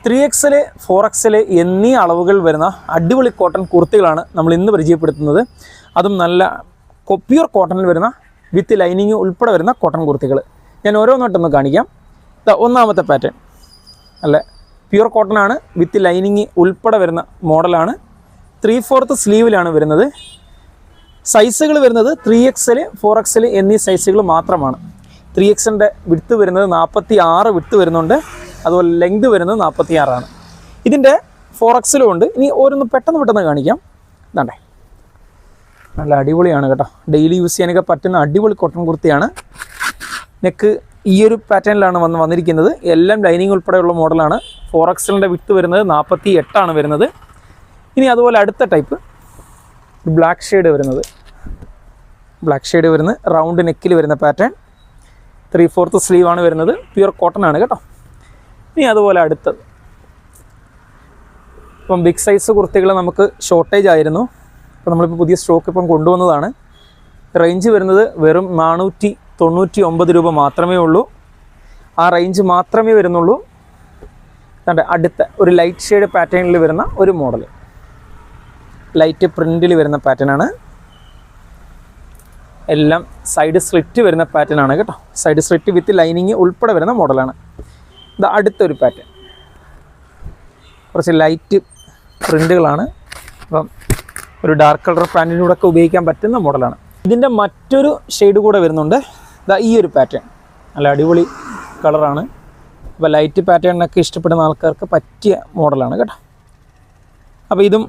3XL, 4XL എന്നീ അളവുകൾ വരുന്ന അടിപൊളി കോട്ടൺ കുർത്തികളാണ് നമ്മൾ ഇന്ന് പരിചയപ്പെടുത്തുന്നത്. അതും നല്ല പ്യുർ കോട്ടണിൽ വരുന്ന വിത്ത് ലൈനിങ് ഉൾപ്പെടെ വരുന്ന കോട്ടൺ കുർത്തികൾ. ഞാൻ ഓരോന്നോട്ടൊന്ന് കാണിക്കാം. ഒന്നാമത്തെ പാറ്റേൺ അല്ല പ്യുർ കോട്ടൺ ആണ്, വിത്ത് ലൈനിങ് ഉൾപ്പെടെ വരുന്ന മോഡലാണ്. 3/4 സ്ലീവിലാണ് വരുന്നത്. സൈസുകൾ വരുന്നത് 3XL, 4XL എന്നീ സൈസുകൾ മാത്രമാണ്. 3XLൻ്റെ വിഡ്ത്ത് വരുന്നത് 46 വിഡ്ത്ത് വരുന്നുണ്ട്. അതുപോലെ ലെങ്ത് വരുന്നത് 46 ആണ്. ഇതിൻ്റെ 4XL ഉണ്ട്. ഇനി ഓരോന്ന് പെട്ടെന്ന് കാണിക്കാം. ഇതാണ്ടേ, നല്ല അടിപൊളിയാണ് കേട്ടോ. ഡെയിലി യൂസ് ചെയ്യാനൊക്കെ പറ്റുന്ന അടിപൊളി കോട്ടൺ കുർത്തിയാണ്. നെക്ക് ഈ ഒരു പാറ്റേണിലാണ് വന്നിരിക്കുന്നത്. എല്ലാം ലൈനിങ് ഉൾപ്പെടെയുള്ള മോഡലാണ്. 4XLൻ്റെ വിഡ്ത്ത് വരുന്നത് 48 ആണ് വരുന്നത്. ഇനി അതുപോലെ അടുത്ത ടൈപ്പ് ബ്ലാക്ക് ഷെയ്ഡ് വരുന്ന റൗണ്ട് നെക്കിൽ വരുന്ന പാറ്റേൺ. 3/4 സ്ലീവാണ് വരുന്നത്. പ്യുർ കോട്ടൺ ആണ് കേട്ടോ. ഇനി അതുപോലെ അടുത്തത്, ഇപ്പം ബിഗ് സൈസ് കുർത്തികൾ നമുക്ക് ഷോർട്ടേജ് ആയിരുന്നു. അപ്പോൾ നമ്മളിപ്പോൾ പുതിയ സ്റ്റോക്ക് ഇപ്പം കൊണ്ടുവന്നതാണ്. റേഞ്ച് വരുന്നത് വെറും 499 രൂപ മാത്രമേ ഉള്ളൂ. ആ റേഞ്ച് മാത്രമേ വരുന്നുള്ളൂ. അടുത്ത ഒരു ലൈറ്റ് ഷെയ്ഡ് പാറ്റേണിൽ വരുന്ന ഒരു മോഡൽ, ലൈറ്റ് പ്രിൻറ്റിൽ വരുന്ന പാറ്റേൺ ആണ്. എല്ലാം സൈഡ് സ്ലിറ്റ് വരുന്ന പാറ്റേൺ ആണ് കേട്ടോ. സൈഡ് സ്ലിറ്റ് വിത്ത് ലൈനിങ് ഉൾപ്പെടെ വരുന്ന മോഡലാണ്. ഇത് അടുത്തൊരു പാറ്റേൺ, കുറച്ച് ലൈറ്റ് പ്രിൻറ്റുകളാണ്. അപ്പം ഒരു ഡാർക്ക് കളർ പാൻറ്റിനൂടെയൊക്കെ ഉപയോഗിക്കാൻ പറ്റുന്ന മോഡലാണ്. ഇതിൻ്റെ മറ്റൊരു ഷെയ്ഡ് കൂടെ വരുന്നുണ്ട്. ഈ ഒരു പാറ്റേൺ നല്ല അടിപൊളി കളറാണ്. അപ്പോൾ ലൈറ്റ് പാറ്റേണിനൊക്കെ ഇഷ്ടപ്പെടുന്ന ആൾക്കാർക്ക് പറ്റിയ മോഡലാണ് കേട്ടോ. അപ്പോൾ ഇതും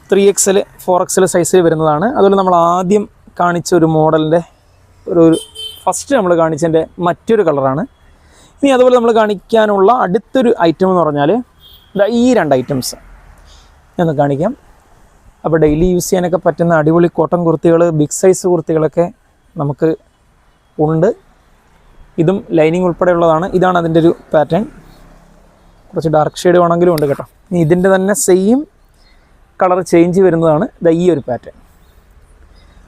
3XL, 4XL സൈസിൽ വരുന്നതാണ്. അതുപോലെ നമ്മൾ ആദ്യം കാണിച്ച ഒരു മോഡലിൻ്റെ ഒരു ഫസ്റ്റ് നമ്മൾ കാണിച്ചതിൻ്റെ മറ്റൊരു കളറാണ്. ഇനി അതുപോലെ നമ്മൾ കാണിക്കാനുള്ള അടുത്തൊരു ഐറ്റം എന്ന് പറഞ്ഞാൽ ഈ 2 ഐറ്റംസ് ഞാൻ കാണിക്കാം. അപ്പോൾ ഡെയിലി യൂസ് ചെയ്യാനൊക്കെ പറ്റുന്ന അടിപൊളി കോട്ടൺ കുർത്തികൾ, ബിഗ് സൈസ് കുർത്തികളൊക്കെ നമുക്ക് ഉണ്ട്. ഇതും ലൈനിങ് ഉൾപ്പെടെയുള്ളതാണ്. ഇതാണ് അതിൻ്റെ ഒരു പാറ്റേൺ. കുറച്ച് ഡാർക്ക് ഷെയ്ഡ് വേണമെങ്കിലും ഉണ്ട് കേട്ടോ. ഇനി ഇതിൻ്റെ തന്നെ സെയിം കളർ ചേഞ്ച് വരുന്നതാണ് ഈ ഒരു പാറ്റേൺ.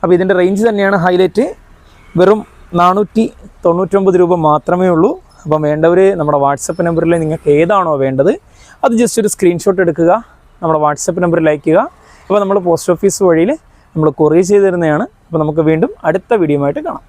അപ്പോൾ ഇതിൻ്റെ റേഞ്ച് തന്നെയാണ് ഹൈലൈറ്റ്. വെറും 499 രൂപ മാത്രമേ ഉള്ളൂ. അപ്പം വേണ്ടവർ നമ്മുടെ വാട്സപ്പ് നമ്പറിൽ നിങ്ങൾക്ക് ഏതാണോ വേണ്ടത് അത് ജസ്റ്റ് ഒരു സ്ക്രീൻഷോട്ട് എടുക്കുക, നമ്മുടെ വാട്സപ്പ് നമ്പറിൽ അയയ്ക്കുക. അപ്പോൾ നമ്മൾ പോസ്റ്റ് ഓഫീസ് വഴിയിൽ നമ്മൾ കൊറിയർ ചെയ്ത് തരുന്നതാണ്. അപ്പോൾ നമുക്ക് വീണ്ടും അടുത്ത വീഡിയോ ആയിട്ട് കാണാം.